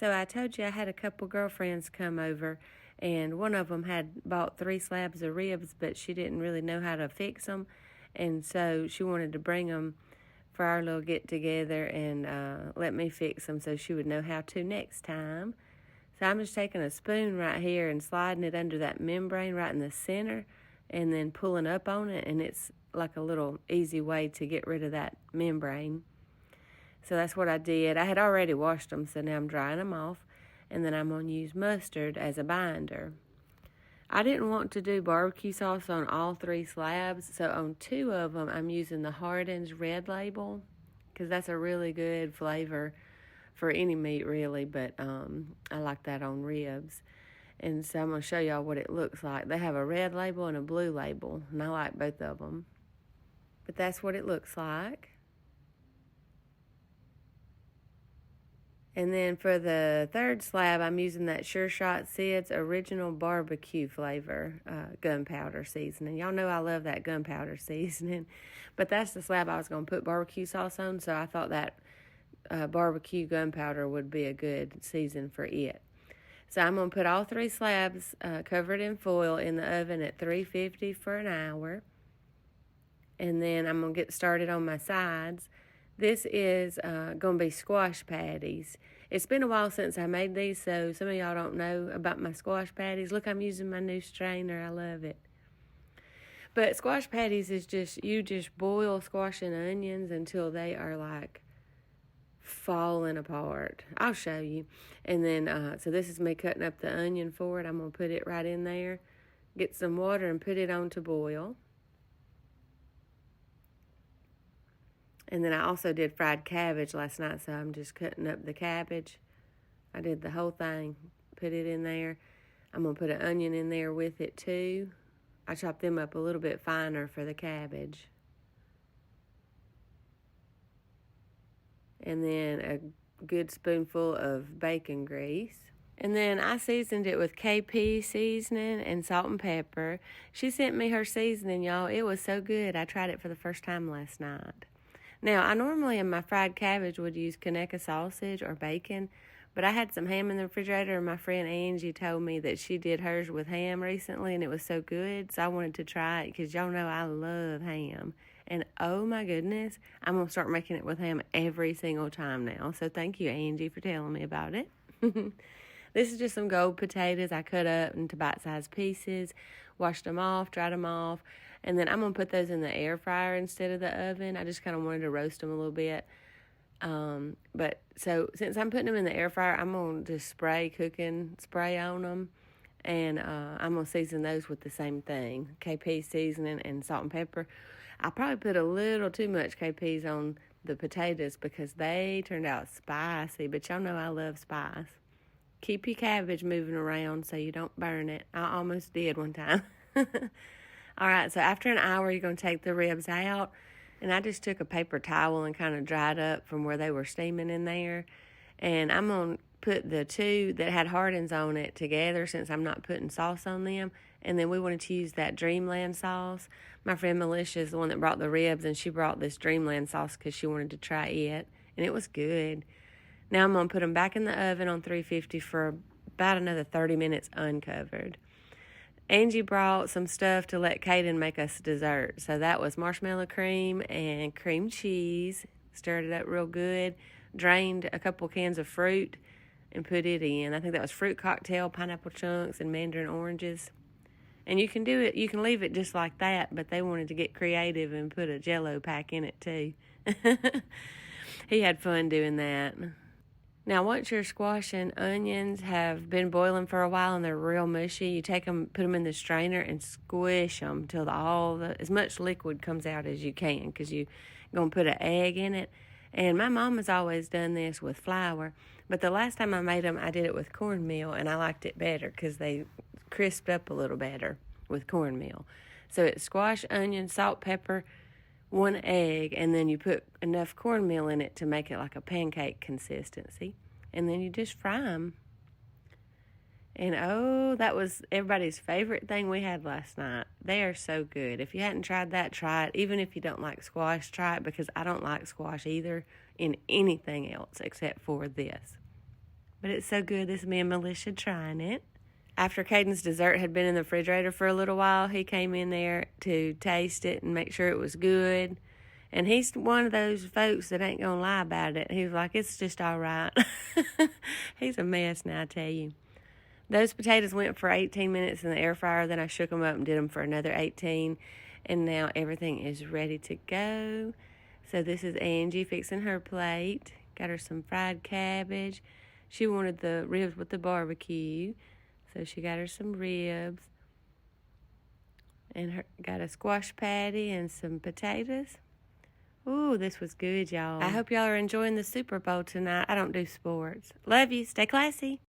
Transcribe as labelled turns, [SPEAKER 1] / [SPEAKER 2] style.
[SPEAKER 1] So I told you I had a couple girlfriends come over, and one of them had bought 3 slabs of ribs, but she didn't really know how to fix them, and so she wanted to bring them for our little get-together and let me fix them so she would know how to next time. So I'm just taking a spoon right here and sliding it under that membrane right in the center and then pulling up on it, and it's like a little easy way to get rid of that membrane. So that's what I did. I had already washed them, so now I'm drying them off, and then I'm going to use mustard as a binder. I didn't want to do barbecue sauce on all 3 slabs, so on 2 of them I'm using the Hardin's Red Label because that's a really good flavor for any meat, really, but I like that on ribs. And so I'm going to show y'all what it looks like. They have a red label and a blue label, and I like both of them. But that's what it looks like. And then for the 3rd slab, I'm using that Sure Shot Sid's original barbecue flavor gunpowder seasoning. Y'all know I love that gunpowder seasoning. But that's the slab I was going to put barbecue sauce on, so I thought that barbecue gunpowder would be a good season for it. So I'm going to put all 3 slabs covered in foil in the oven at 350 for an hour. And then I'm going to get started on my sides. This is going to be squash patties. It's been a while since I made these, so some of y'all don't know about my squash patties. Look, I'm using my new strainer. I love it. But squash patties is you just boil squash and onions until they are like falling apart. I'll show you. And then, so this is me cutting up the onion for it. I'm going to put it right in there, get some water, and put it on to boil. And then I also did fried cabbage last night, so I'm just cutting up the cabbage. I did the whole thing, put it in there. I'm going to put an onion in there with it too. I chopped them up a little bit finer for the cabbage. And then a good spoonful of bacon grease. And then I seasoned it with KP seasoning and salt and pepper. She sent me her seasoning, y'all. It was so good. I tried it for the first time last night. Now, I normally in my fried cabbage would use Conecuh sausage or bacon, but I had some ham in the refrigerator, and my friend Angie told me that she did hers with ham recently, and it was so good, so I wanted to try it because y'all know I love ham. And oh my goodness, I'm going to start making it with ham every single time now. So thank you, Angie, for telling me about it. This is just some gold potatoes I cut up into bite-sized pieces, washed them off, dried them off, and then I'm going to put those in the air fryer instead of the oven. I just kind of wanted to roast them a little bit. But so since I'm putting them in the air fryer, I'm going to just cooking spray on them. And I'm going to season those with the same thing, KP seasoning and salt and pepper. I probably put a little too much KPs on the potatoes because they turned out spicy. But y'all know I love spice. Keep your cabbage moving around so you don't burn it. I almost did one time. All right, so after an hour, you're going to take the ribs out. And I just took a paper towel and kind of dried up from where they were steaming in there. And I'm going to put the 2 that had Hardin's on it together since I'm not putting sauce on them. And then we wanted to use that Dreamland sauce. My friend Melissa is the one that brought the ribs, and she brought this Dreamland sauce because she wanted to try it. And it was good. Now I'm going to put them back in the oven on 350 for about another 30 minutes uncovered. Angie brought some stuff to let Kaden make us dessert. So that was marshmallow cream and cream cheese. Stirred it up real good. Drained a couple cans of fruit and put it in. I think that was fruit cocktail, pineapple chunks, and mandarin oranges. And you can do it, you can leave it just like that, but they wanted to get creative and put a Jell-O pack in it too. He had fun doing that. Now, once your squash and onions have been boiling for a while and they're real mushy, you take them, put them in the strainer and squish them till as much liquid comes out as you can because you're going to put an egg in it. And my mom has always done this with flour, but the last time I made them, I did it with cornmeal, and I liked it better because they crisped up a little better with cornmeal. So it's squash, onion, salt, pepper, 1 egg, and then you put enough cornmeal in it to make it like a pancake consistency, and then you just fry them. And oh, that was everybody's favorite thing we had last night. They are so good. If you hadn't tried that, try it. Even if you don't like squash, try it because I don't like squash either in anything else except for this. But it's so good. This is me and Militia trying it. After Caden's dessert had been in the refrigerator for a little while, he came in there to taste it and make sure it was good. And he's one of those folks that ain't going to lie about it. He was like, it's just all right. He's a mess now, I tell you. Those potatoes went for 18 minutes in the air fryer. Then I shook them up and did them for another 18. And now everything is ready to go. So this is Angie fixing her plate. Got her some fried cabbage. She wanted the ribs with the barbecue. So she got her some ribs. And got a squash patty and some potatoes. Ooh, this was good, y'all. I hope y'all are enjoying the Super Bowl tonight. I don't do sports. Love you. Stay classy.